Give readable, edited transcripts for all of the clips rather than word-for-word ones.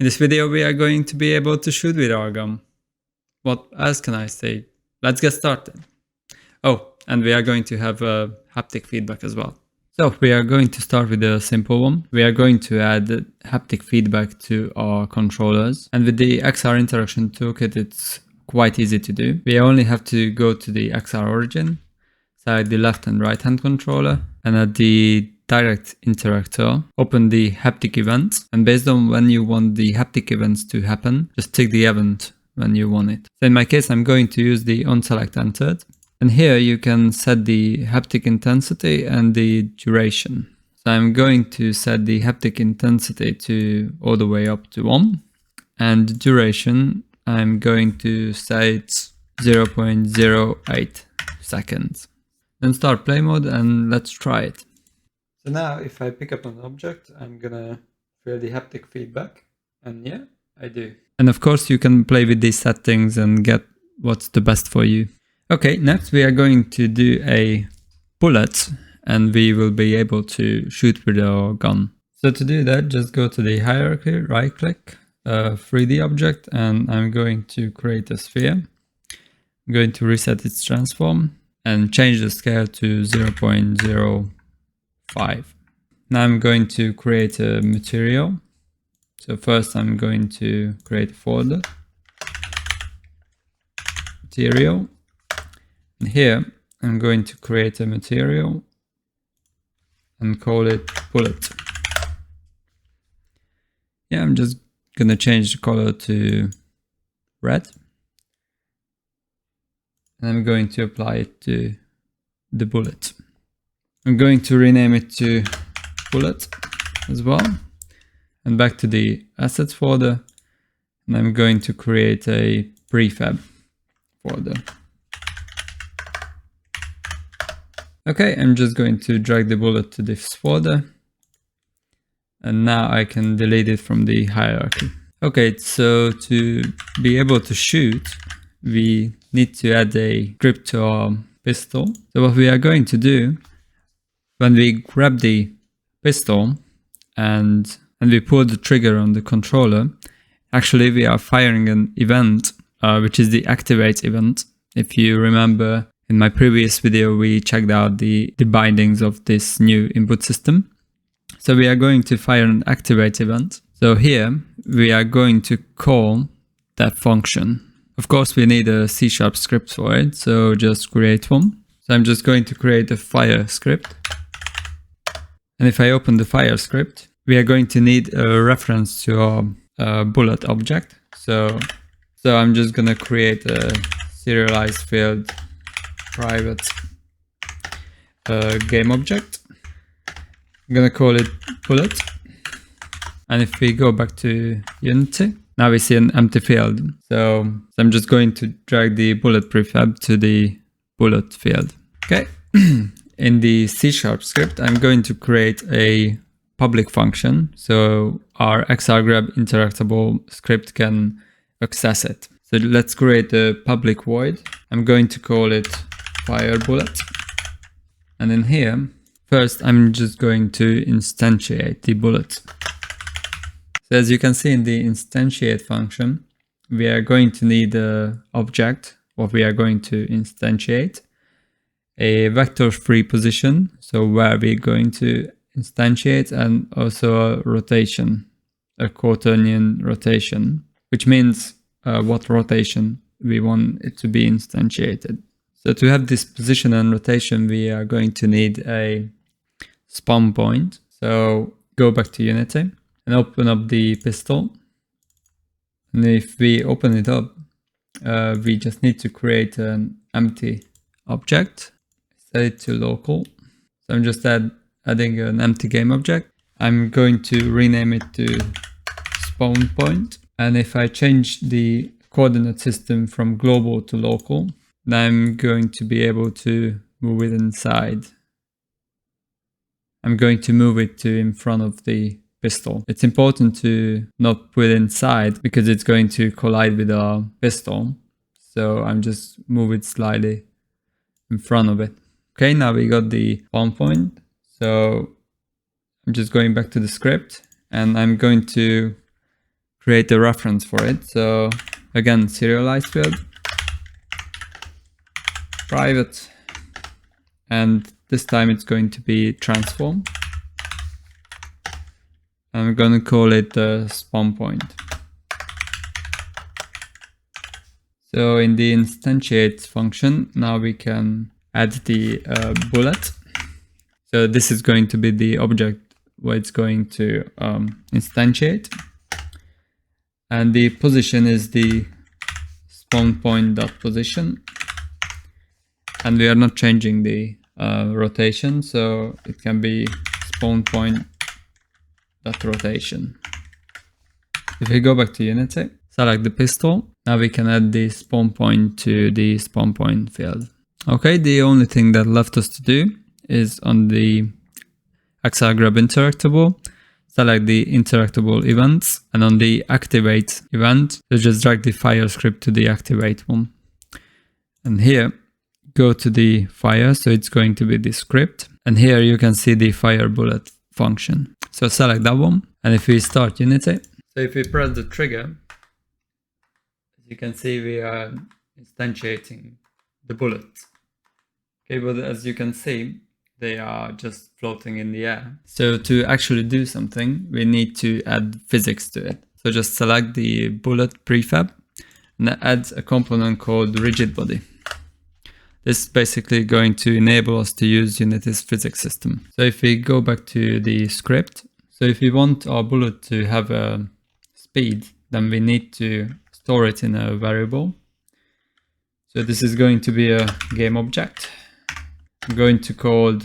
In this video, we are going to be able to shoot with our gun. What else can I say? Let's get started. Oh, and we are going to have haptic feedback as well. So we are going to start with a simple one. We are going to add haptic feedback to our controllers. And with the XR interaction toolkit, it's quite easy to do. We only have to go to the XR origin, select the left and right hand controller, and at the direct interactor, open the haptic events, and based on when you want the haptic events to happen, just tick the event when you want it. So in my case, I'm going to use the onSelect entered, and here you can set the haptic intensity and the duration. So I'm going to set the haptic intensity to all the way up to 1, and the duration I'm going to set 0.08 seconds. Then start play mode and let's try it. So now if I pick up an object, I'm gonna feel the haptic feedback, and yeah, I do. And of course you can play with these settings and get what's the best for you. Okay, next we are going to do a bullet, and we will be able to shoot with our gun. So to do that, just go to the hierarchy, right click, 3D object, and I'm going to create a sphere. I'm going to reset its transform and change the scale to 0.05. Now I'm going to create a material. So first I'm going to create a folder, material, and here I'm going to create a material and call it bullet. Yeah, I'm just gonna change the color to red, and I'm going to apply it to the bullet. I'm going to rename it to bullet as well, and back to the assets folder, and I'm going to create a prefab folder. Okay, I'm just going to drag the bullet to this folder, and now I can delete it from the hierarchy. Okay, so to be able to shoot, we need to add a grip to our pistol. So what we are going to do, when we grab the pistol and we pull the trigger on the controller, actually we are firing an event, which is the activate event. If you remember, in my previous video, we checked out the bindings of this new input system. So we are going to fire an activate event. So here we are going to call that function. Of course, we need a C# script for it, so just create one. So I'm just going to create a fire script. And if I open the fire script, we are going to need a reference to our bullet object. So I'm just going to create a serialized field private game object. I'm going to call it bullet. And if we go back to Unity, now we see an empty field. So I'm just going to drag the bullet prefab to the bullet field. Okay. In the C# script, I'm going to create a public function, so our XRGrab interactable script can access it. So let's create a public void. I'm going to call it fireBullet. And in here, first I'm just going to instantiate the bullet. So as you can see in the instantiate function, we are going to need an object, what we are going to instantiate, a vector-free position, so where we're going to instantiate, and also a rotation, a quaternion rotation, which means what rotation we want it to be instantiated. So to have this position and rotation, we are going to need a spawn point. So go back to Unity and open up the pistol. And if we open it up, we just need to create an empty object. Set it to local. So I'm just adding an empty game object. I'm going to rename it to spawn point. And if I change the coordinate system from global to local, then I'm going to be able to move it inside. I'm going to move it to in front of the pistol. It's important to not put it inside because it's going to collide with our pistol. So I'm just move it slightly in front of it. Okay, now we got the spawn point. So I'm just going back to the script, and I'm going to create a reference for it. So again, serialize field, private, and this time it's going to be transform. I'm going to call it the spawn point. So in the instantiate function, now we can add the bullet. So this is going to be the object where it's going to instantiate. And the position is the spawn point dot position. And we are not changing the rotation, so it can be spawn point dot rotation. If we go back to Unity, select the pistol. Now we can add the spawn point to the spawn point field. Okay, the only thing that left us to do is on the XR grab interactable, select the interactable events, and on the activate event, so just drag the fire script to the activate one. And here, go to the fire, so it's going to be the script. And here you can see the fire bullet function. So select that one. And if we start Unity, so if we press the trigger, as you can see, we are instantiating the bullets. Okay, but as you can see, they are just floating in the air. So to actually do something, we need to add physics to it. So just select the bullet prefab and add a component called rigid body. This is basically going to enable us to use Unity's physics system. So if we go back to the script, so if we want our bullet to have a speed, then we need to store it in a variable. So this is going to be a game object. I'm going to call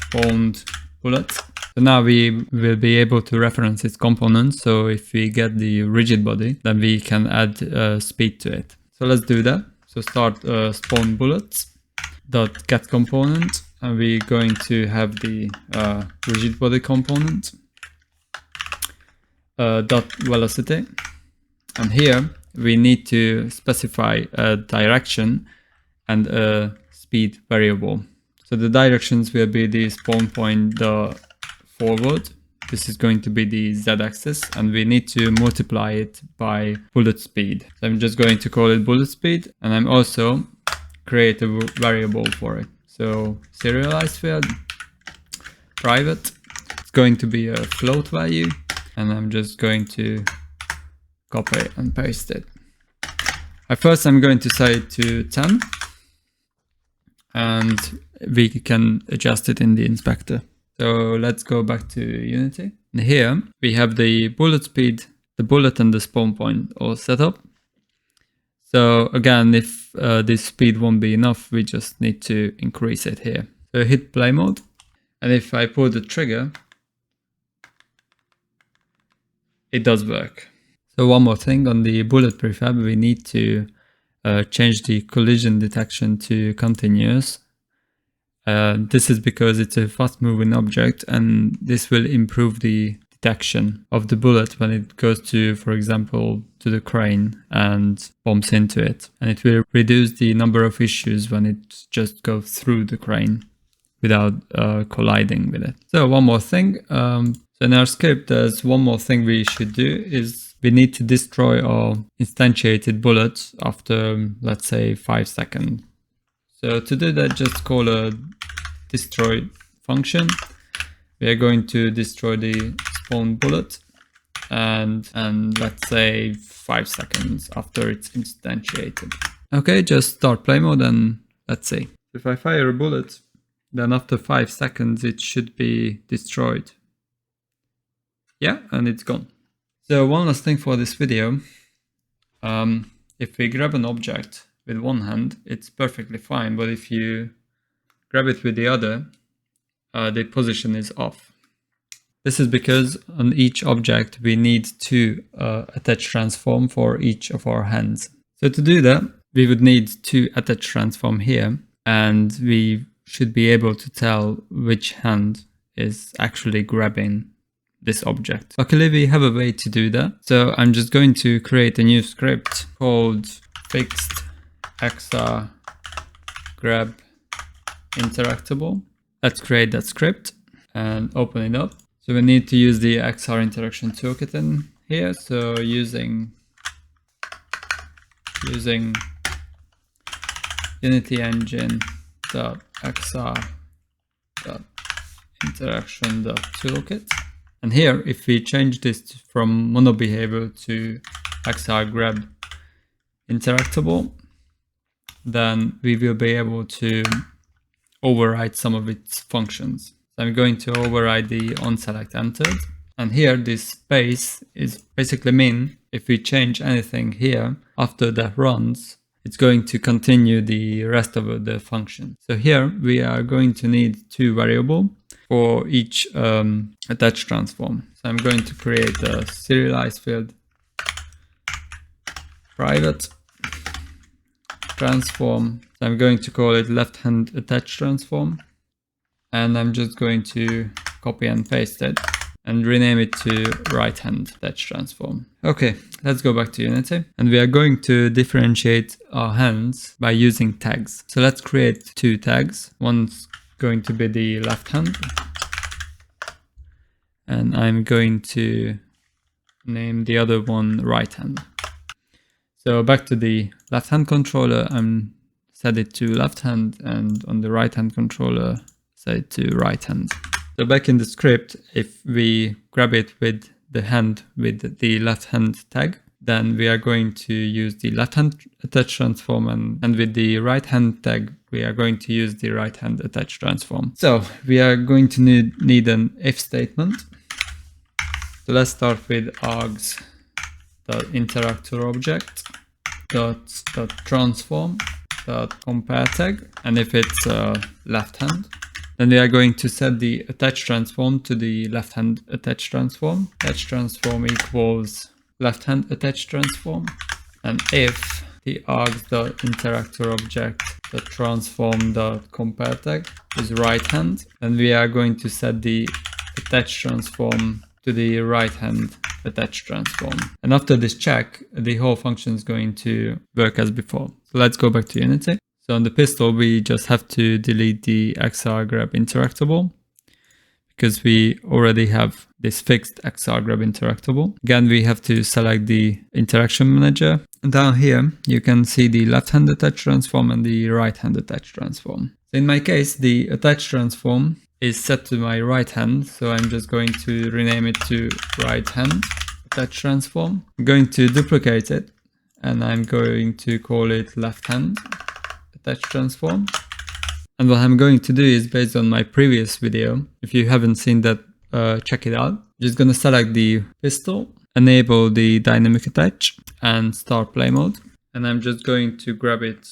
spawned bullet. So now we will be able to reference its components. So if we get the rigid body, then we can add speed to it. So let's do that. So start spawn bullets dot get component, and we're going to have the rigid body component dot velocity, and here we need to specify a direction and a speed variable. So the directions will be the spawn point, the forward. This is going to be the z-axis, and we need to multiply it by bullet speed. So I'm just going to call it bullet speed, and I'm also create a variable for it. So serialize field, private. It's going to be a float value, and I'm just going to copy and paste it. At first, I'm going to set it to 10, and we can adjust it in the inspector. So let's go back to Unity. And here we have the bullet speed, the bullet and the spawn point all set up. So again, if this speed won't be enough, we just need to increase it here. So hit play mode. And if I pull the trigger, it does work. So one more thing on the bullet prefab, we need to change the collision detection to continuous. This is because it's a fast moving object, and this will improve the detection of the bullet when it goes to, for example, to the crane and bumps into it. And it will reduce the number of issues when it just goes through the crane without colliding with it. So one more thing. So in our script, there's one more thing we should do is we need to destroy our instantiated bullets after, let's say, 5 seconds. So to do that, just call a destroy function. We are going to destroy the spawn bullet and let's say 5 seconds after it's instantiated. Okay, just start play mode and let's see. If I fire a bullet, then after 5 seconds it should be destroyed. Yeah, and it's gone. So one last thing for this video. If we grab an object with one hand, it's perfectly fine, but if you grab it with the other, the position is off. This is because on each object we need to attach transform for each of our hands. So to do that, we would need to attach transform here, and we should be able to tell which hand is actually grabbing this object. Luckily, we have a way to do that. So I'm just going to create a new script called fixed XR grab interactable. Let's create that script and open it up. So we need to use the XR interaction toolkit in here. So using Unity engine.xr.interaction.toolkit. And here, if we change this from mono behavior to XR grab interactable, then we will be able to override some of its functions. So I'm going to override the onSelect entered. And here, this space is basically mean if we change anything here after that runs, it's going to continue the rest of the function. So here we are going to need two variables for each attach transform. So I'm going to create a serialized field private transform. So I'm going to call it left hand attach transform. And I'm just going to copy and paste it and rename it to right hand attach transform. Okay, let's go back to Unity. And we are going to differentiate our hands by using tags. So let's create two tags. One's going to be the left hand. And I'm going to name the other one right hand. So back to the left hand controller, I'm set it to left hand, and on the right hand controller, set it to right hand. So back in the script, if we grab it with the hand with the left hand tag, then we are going to use the left hand attach transform, and with the right hand tag, we are going to use the right hand attach transform. So we are going to need an if statement. So let's start with args.interactor object .transform .compare tag, and if it's left hand, then we are going to set the attach transform to the left hand attach transform. Attach transform equals left hand attach transform, and if the args.interactor object .transform.compare tag is right hand, then we are going to set the attach transform to the right hand attach transform. And after this check, the whole function is going to work as before. So let's go back to Unity. So on the pistol, we just have to delete the XR grab interactable because we already have this fixed XR grab interactable. Again, we have to select the interaction manager. And down here, you can see the left hand attach transform and the right hand attach transform. So in my case, the attach transform is set to my right hand. So I'm just going to rename it to right hand attach transform. I'm going to duplicate it and I'm going to call it left hand attach transform. And what I'm going to do is based on my previous video. If you haven't seen that, check it out. I'm just going to select the pistol, enable the dynamic attach and start play mode. And I'm just going to grab it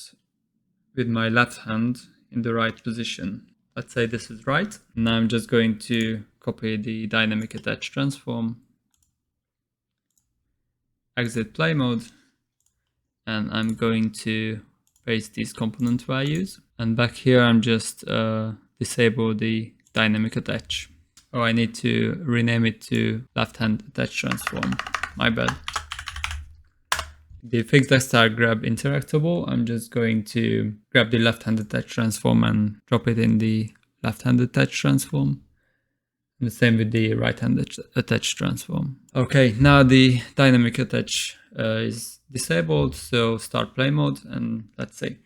with my left hand in the right position. Let's say this is right. Now I'm just going to copy the dynamic attach transform, exit play mode, and I'm going to paste these component values. And back here, I'm just disable the dynamic attach. Oh, I need to rename it to left hand attach transform. My bad. The fixed XR grab interactable, I'm just going to grab the left hand attach transform and drop it in the left hand attach transform. And the same with the right hand attach transform. Okay, now the dynamic attach is disabled, so start play mode and let's see.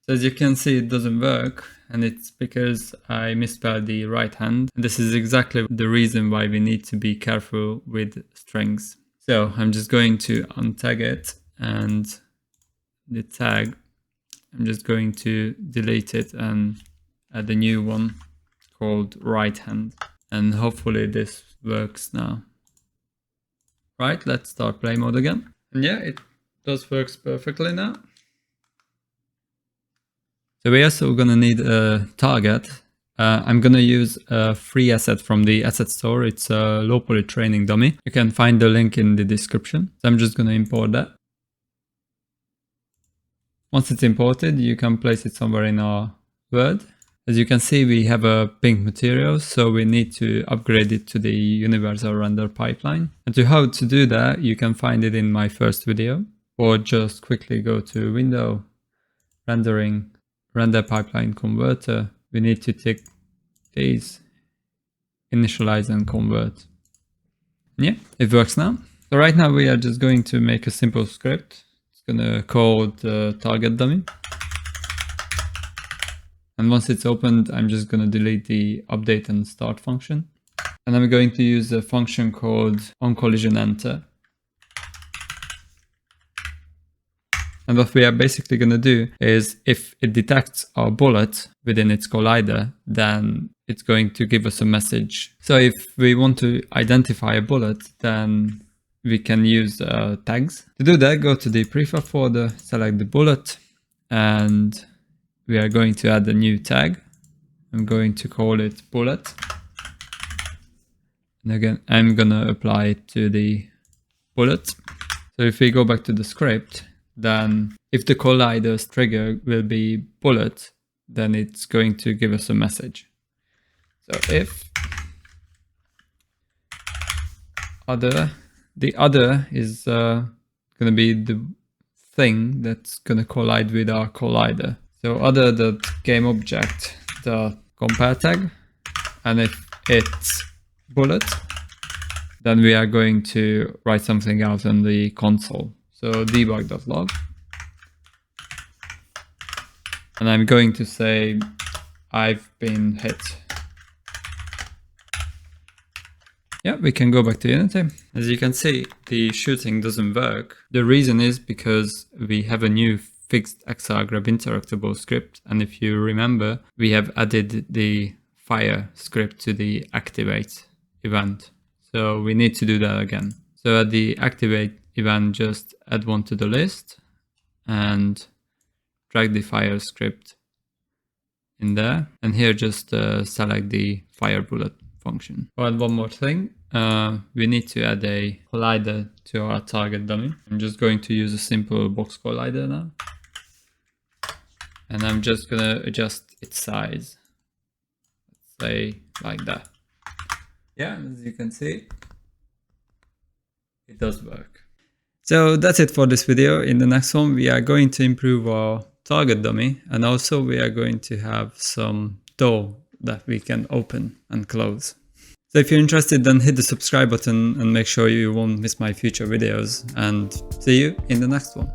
So as you can see, it doesn't work, and it's because I misspelled the right hand. And this is exactly the reason why we need to be careful with strings. So I'm just going to untag it, and the tag, I'm just going to delete it and add a new one called right hand. And hopefully this works now. Right, let's start play mode again. And yeah, it does works perfectly now. So we're also going to need a target. I'm going to use a free asset from the asset store. It's a low poly training dummy. You can find the link in the description. So I'm just going to import that. Once it's imported, you can place it somewhere in our Word. As you can see, we have a pink material, so we need to upgrade it to the universal render pipeline. And to how to do that, you can find it in my first video, or just quickly go to Window, Rendering, Render Pipeline Converter. We need to tick these initialize and convert. And yeah, it works now. So right now we are just going to make a simple script. It's gonna call the target dummy. And once it's opened, I'm just gonna delete the update and start function. And I'm going to use a function called onCollisionEnter. And what we are basically going to do is if it detects our bullet within its collider, then it's going to give us a message. So if we want to identify a bullet, then we can use tags. To do that, go to the prefab folder, select the bullet, and we are going to add a new tag. I'm going to call it bullet. And again, I'm going to apply it to the bullet. So if we go back to the script, then if the collider's trigger will be bullet, then it's going to give us a message. So if other, the other is going to be the thing that's going to collide with our collider. So other.gameObject.compare tag, and if it's bullet, then we are going to write something out on the console. So debug.log. And I'm going to say, I've been hit. Yeah, we can go back to Unity. As you can see, the shooting doesn't work. The reason is because we have a new fixed XR grab interactable script. And if you remember, we have added the fire script to the activate event. So we need to do that again. So at the activate event, just add one to the list and drag the fire script in there. And here just select the fire bullet function. Oh, and one more thing, we need to add a collider to our target dummy. I'm just going to use a simple box collider now. And I'm just gonna adjust its size. Let's say like that. Yeah, as you can see, it does work. So that's it for this video. In the next one, we are going to improve our target dummy, and also we are going to have some door that we can open and close. So if you're interested, then hit the subscribe button and make sure you won't miss my future videos, and see you in the next one.